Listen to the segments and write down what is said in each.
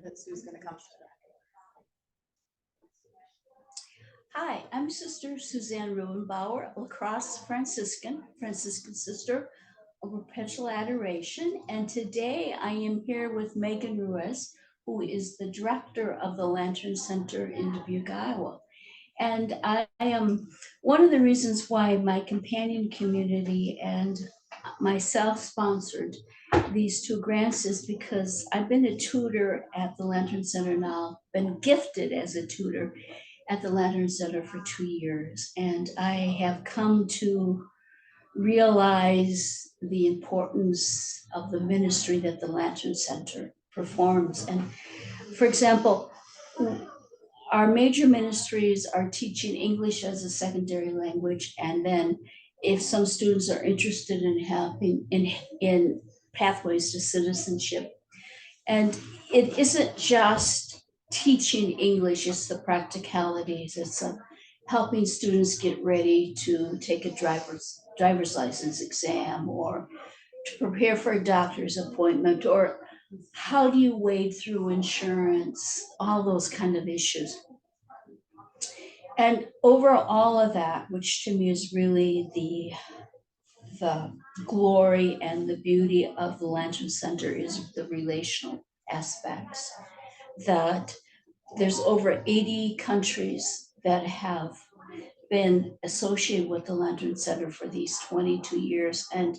that Sue's going to come. Hi, I'm Sister Suzanne Rubenbauer, lacrosse Franciscan sister of Perpetual Adoration. And today I am here with Megan Ruiz, who is the director of the Lantern Center in Dubuque, Iowa. And I am one of the reasons why my companion community and myself sponsored these two grants is because I've been a tutor at the Lantern Center now, been gifted as a tutor at the Lantern Center for 2 years. And I have come to realize the importance of the ministry that the Lantern Center performs. And for example, our major ministries are teaching English as a secondary language, and then if some students are interested in helping in pathways to citizenship. And it isn't just teaching English, it's the practicalities. It's helping students get ready to take a driver's license exam, or to prepare for a doctor's appointment, or how do you wade through insurance, all those kind of issues. And over all of that, which to me is really the glory and the beauty of the Lantern Center, is the relational aspects. That there's over 80 countries that have been associated with the Lantern Center for these 22 years. And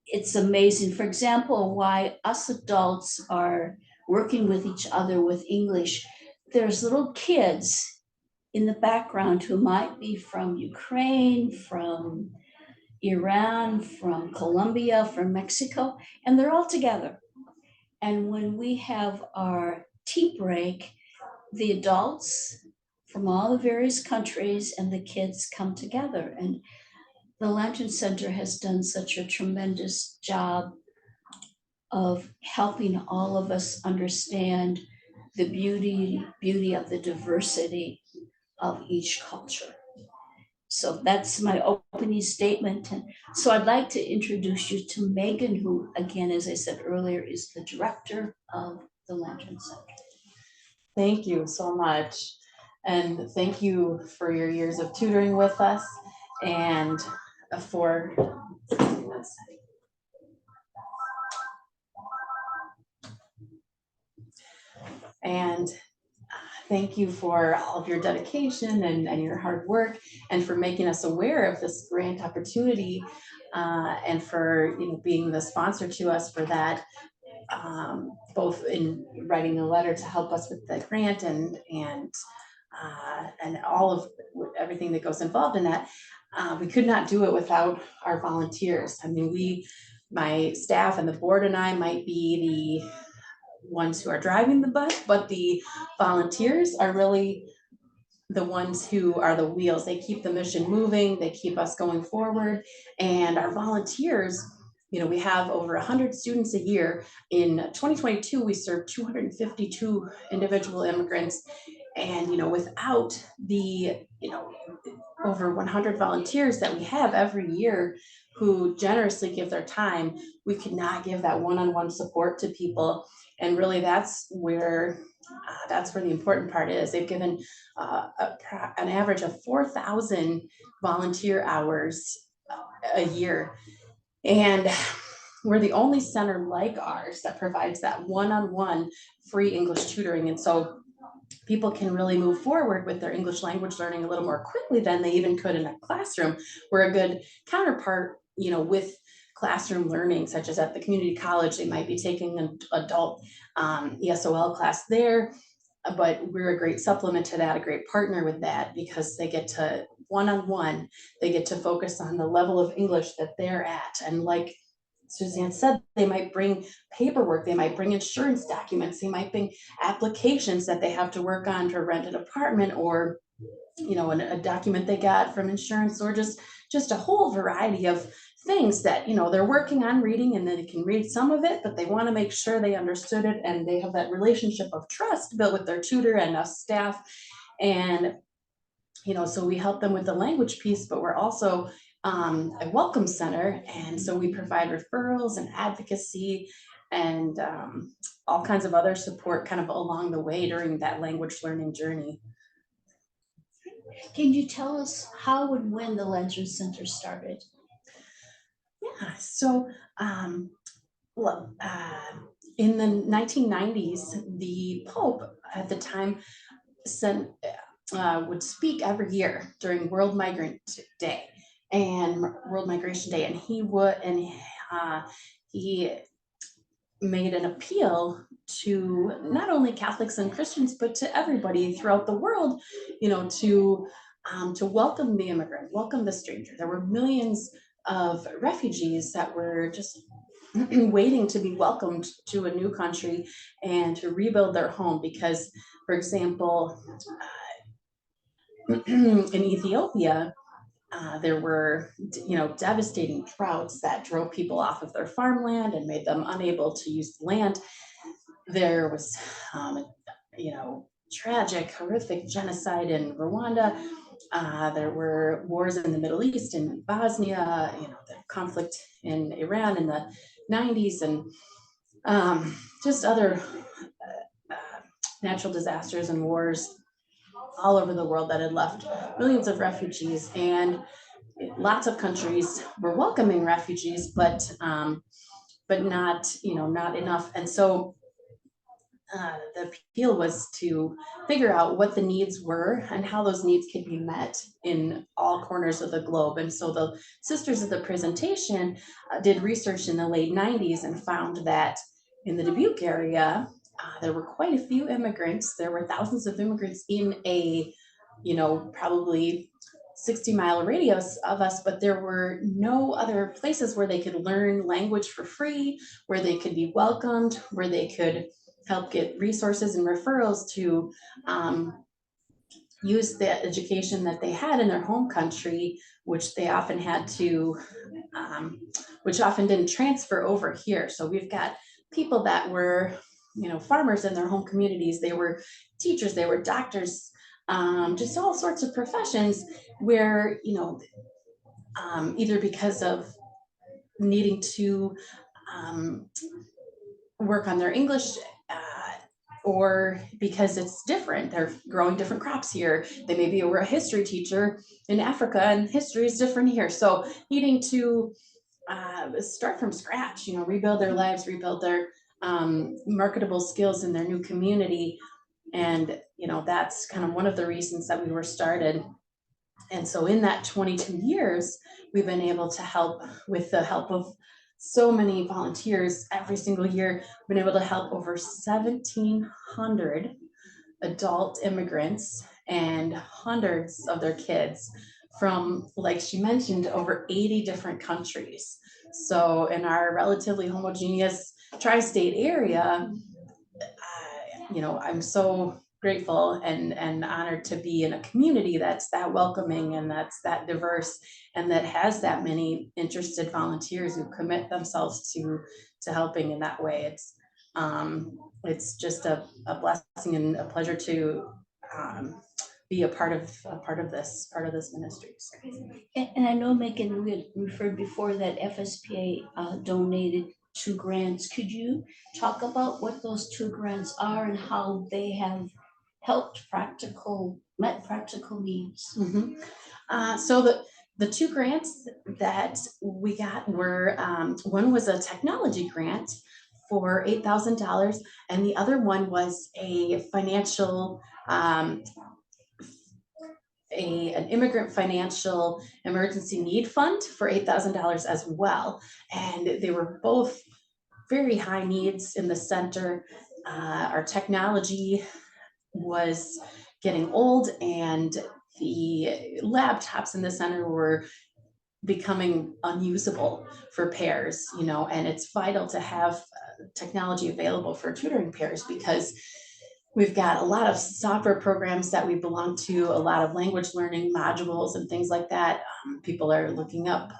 it's amazing, for example, why us adults are working with each other with English. There's little kids in the background who might be from Ukraine, from Iran, from Colombia, from Mexico, and they're all together. And when we have our tea break, the adults from all the various countries and the kids come together. And the Lantern Center has done such a tremendous job of helping all of us understand the beauty of the diversity of each culture. So that's my opening statement. And so I'd like to introduce you to Megan, who, again, as I said earlier, is the director of the Lantern Center. Thank you so much. And thank you for your years of tutoring with us and for and thank you for all of your dedication and your hard work, and for making us aware of this grant opportunity, and for being the sponsor to us for that, both in writing a letter to help us with the grant and all of everything that goes involved in that. We could not do it without our volunteers. I mean, my staff and the board and I might be the ones who are driving the bus, but the volunteers are really the ones who are the wheels. They keep the mission moving, they keep us going forward. And our volunteers, we have over 100 students a year. In 2022, we served 252 individual immigrants. And without the over 100 volunteers that we have every year who generously give their time, we could not give that one-on-one support to people. And really that's where the important part is. They've given an average of 4,000 volunteer hours a year. And we're the only center like ours that provides that one-on-one free English tutoring. And so people can really move forward with their English language learning a little more quickly than they even could in a classroom. We're a good counterpart, with classroom learning, such as at the community college. They might be taking an adult ESOL class there, but we're a great supplement to that, a great partner with that, because they get to one-on-one, they get to focus on the level of English that they're at. And like Suzanne said, they might bring paperwork, they might bring insurance documents, they might bring applications that they have to work on to rent an apartment, or a document they got from insurance, or just a whole variety of things that they're working on reading, and then they can read some of it, but they want to make sure they understood it, and they have that relationship of trust built with their tutor and us staff. And so we help them with the language piece, but we're also a welcome center, and so we provide referrals and advocacy and all kinds of other support kind of along the way during that language learning journey. Can you tell us how and when the Lantern Center started? Yeah, so well, in the 1990s, the Pope at the time sent would speak every year during World Migrant Day and World Migration Day, and he made an appeal to not only Catholics and Christians, but to everybody throughout the world, to welcome the immigrant, welcome the stranger. There were millions of refugees that were just waiting to be welcomed to a new country and to rebuild their home because, for example, in Ethiopia, there were, devastating droughts that drove people off of their farmland and made them unable to use the land. There was, tragic, horrific genocide in Rwanda. There were wars in the Middle East, in Bosnia, the conflict in Iran in the 90s, and just other natural disasters and wars all over the world that had left millions of refugees. And lots of countries were welcoming refugees, but not enough. And so the appeal was to figure out what the needs were and how those needs could be met in all corners of the globe. And so the Sisters of the Presentation did research in the late 90s and found that in the Dubuque area, there were quite a few immigrants. There were thousands of immigrants in a, probably 60-mile radius of us, but there were no other places where they could learn language for free, where they could be welcomed, where they could help get resources and referrals to use the education that they had in their home country, which they often had to, which often didn't transfer over here. So we've got people that were, farmers in their home communities. They were teachers, they were doctors, just all sorts of professions where, either because of needing to work on their English, or because it's different. They're growing different crops here. They maybe were a history teacher in Africa and history is different here. So needing to start from scratch, rebuild their lives, rebuild their marketable skills in their new community. And, that's kind of one of the reasons that we were started. And so in that 22 years, we've been able to help with the help of so many volunteers every single year. We've been able to help over 1,700 adult immigrants and hundreds of their kids from, like she mentioned, over 80 different countries. So in our relatively homogeneous tri-state area, I'm so grateful and honored to be in a community that's that welcoming and that's that diverse and that has that many interested volunteers who commit themselves to helping in that way. It's just a blessing and a pleasure to be a part of this ministry. So. And I know Megan referred before that FSPA donated 2 grants. Could you talk about what those 2 grants are and how they have helped met practical needs? Mm-hmm. So the 2 grants that we got were, one was a technology grant for $8,000, and the other one was a financial, an immigrant financial emergency need fund for $8,000 as well. And they were both very high needs in the center. Our technology was getting old and the laptops in the center were becoming unusable for pairs, and it's vital to have technology available for tutoring pairs because we've got a lot of software programs that we belong to, a lot of language learning modules and things like that. People are looking up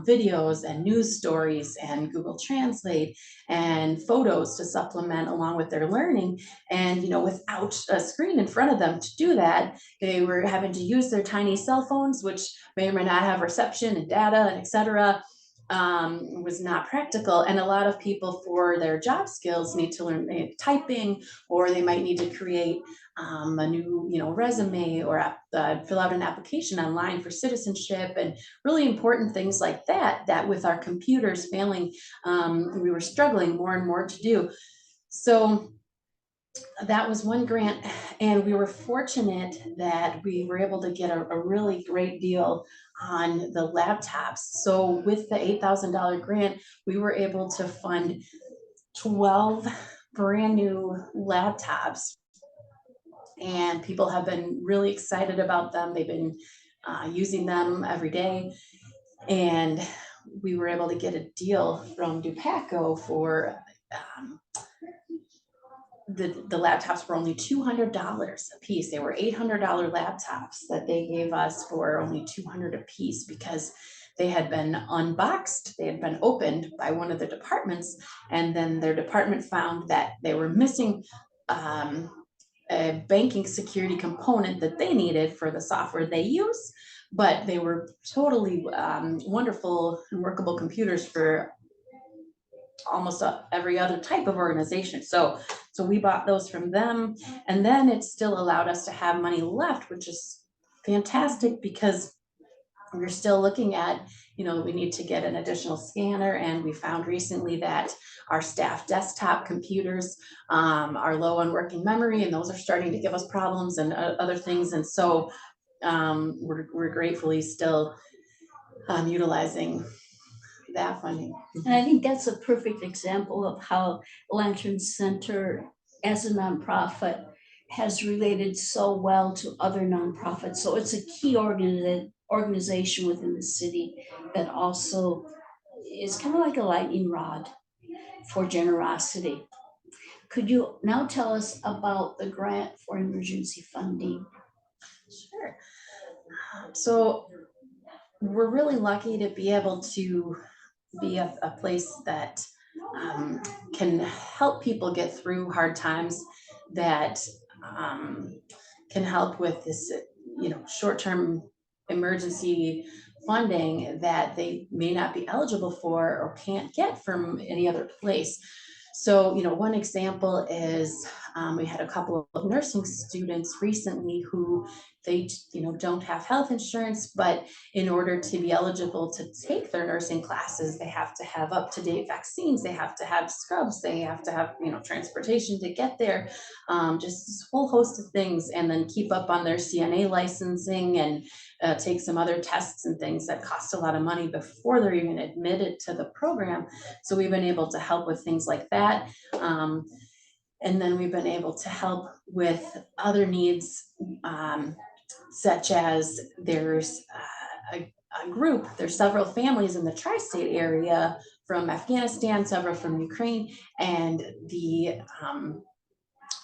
videos and news stories and Google Translate and photos to supplement along with their learning. And, without a screen in front of them to do that, they were having to use their tiny cell phones, which may or may not have reception and data and et cetera. was not practical. And a lot of people for their job skills need to learn typing, or they might need to create a new, resume, or fill out an application online for citizenship, and really important things like that, that with our computers failing, we were struggling more and more to do. So that was one grant, and we were fortunate that we were able to get a really great deal on the laptops. So with the $8,000 grant, we were able to fund 12 brand new laptops, and people have been really excited about them. They've been using them every day, and we were able to get a deal from Dupaco for the laptops were only $200 a piece. They were $800 laptops that they gave us for only $200 a piece, because they had been unboxed, they had been opened by one of the departments, and then their department found that they were missing a banking security component that they needed for the software they use, but they were totally wonderful and workable computers for almost every other type of organization. So we bought those from them, and then it still allowed us to have money left, which is fantastic, because we're still looking at, we need to get an additional scanner, and we found recently that our staff desktop computers are low on working memory, and those are starting to give us problems and other things. And so we're gratefully still utilizing that funding. And I think that's a perfect example of how Lantern Center as a nonprofit has related so well to other nonprofits. So it's a key organization within the city that also is kind of like a lightning rod for generosity. Could you now tell us about the grant for emergency funding? Sure. So we're really lucky to be able to be a place that can help people get through hard times, that can help with this, short-term emergency funding that they may not be eligible for or can't get from any other place. So, one example is we had a couple of nursing students recently who they, don't have health insurance, but in order to be eligible to take their nursing classes, they have to have up-to-date vaccines, they have to have scrubs, they have to have, transportation to get there, just this whole host of things, and then keep up on their CNA licensing, and take some other tests and things that cost a lot of money before they're even admitted to the program. So we've been able to help with things like that. And then we've been able to help with other needs, such as there's a group, there's several families in the tri-state area from Afghanistan, several from Ukraine, and the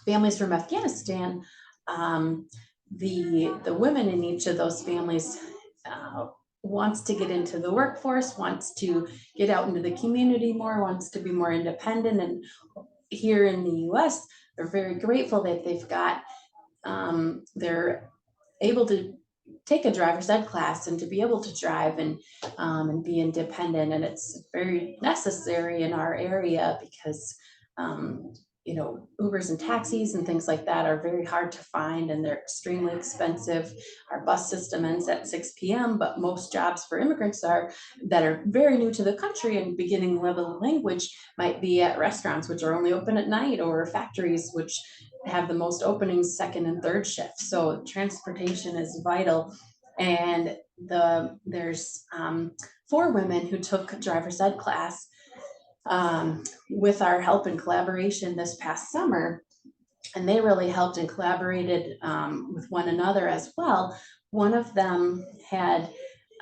families from Afghanistan, the women in each of those families wants to get into the workforce, wants to get out into the community more, wants to be more independent. And here in the US, they're very grateful that they've got, they're able to take a driver's ed class and to be able to drive and be independent. And it's very necessary in our area, because Ubers and taxis and things like that are very hard to find, and they're extremely expensive. Our bus system ends at 6 p.m., but most jobs for immigrants that are very new to the country and beginning level language might be at restaurants, which are only open at night, or factories, which have the most openings second and third shift. So transportation is vital. And there's 4 women who took driver's ed class with our help and collaboration this past summer, and they really helped and collaborated with one another as well. One of them had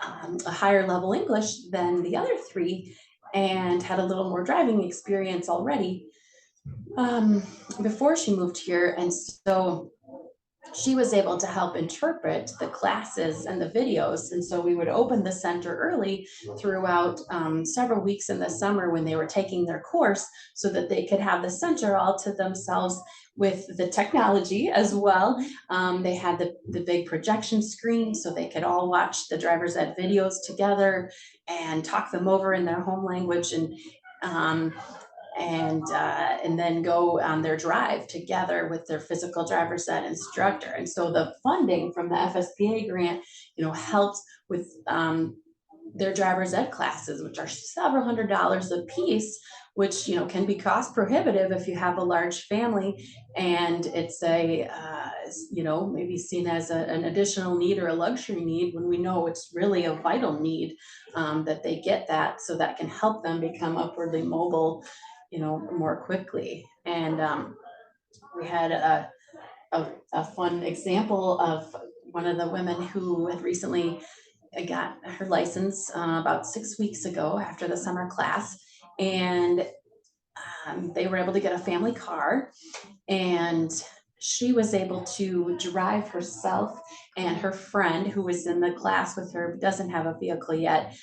a higher level English than the other 3, and had a little more driving experience already before she moved here. And so she was able to help interpret the classes and the videos. And so we would open the center early throughout several weeks in the summer when they were taking their course, so that they could have the center all to themselves with the technology as well. They had the big projection screen so they could all watch the driver's ed videos together and talk them over in their home language, um, and then go on their drive together with their physical driver's ed instructor. And so the funding from the FSPA grant, helped with their driver's ed classes, which are several $100s a piece, which can be cost prohibitive if you have a large family, and it's maybe seen as an additional need or a luxury need, when we know it's really a vital need, that they get that, so that can help them become upwardly mobile more quickly. And we had a fun example of one of the women who had recently got her license about 6 weeks ago after the summer class, and they were able to get a family car, and she was able to drive herself and her friend who was in the class with her, doesn't have a vehicle yet,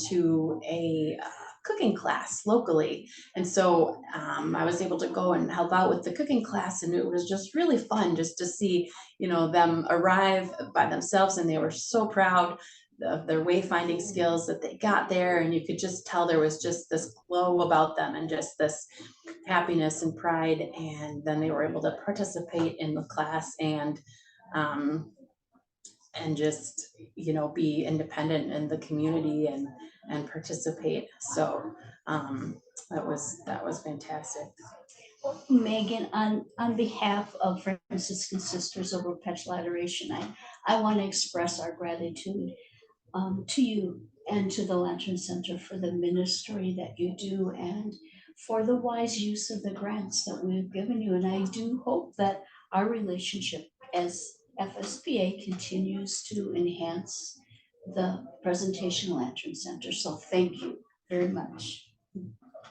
to a cooking class locally. And so I was able to go and help out with the cooking class, and it was just really fun just to see them arrive by themselves, and they were so proud of their wayfinding skills that they got there, and you could just tell there was just this glow about them and just this happiness and pride. And then they were able to participate in the class, um, and just be independent in the community, and participate. So that was fantastic. Megan, on behalf of Franciscan Sisters of Perpetual Adoration, I want to express our gratitude to you and to the Lantern Center for the ministry that you do, and for the wise use of the grants that we've given you. And I do hope that our relationship as FSPA continues to enhance the Presentation Lantern Center. So thank you very much.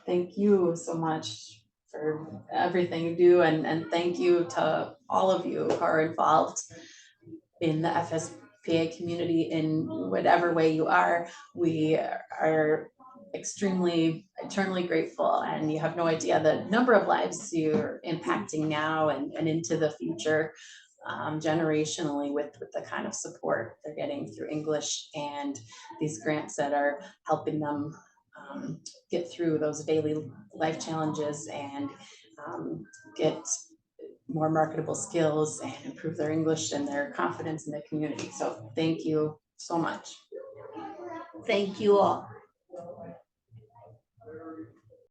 Thank you so much for everything you do, and thank you to all of you who are involved in the FSPA community in whatever way you are. We are extremely eternally grateful, and you have no idea the number of lives you're impacting now and into the future, generationally, with the kind of support they're getting through English and these grants that are helping them get through those daily life challenges, and get more marketable skills and improve their English and their confidence in the community. So thank you so much. Thank you all.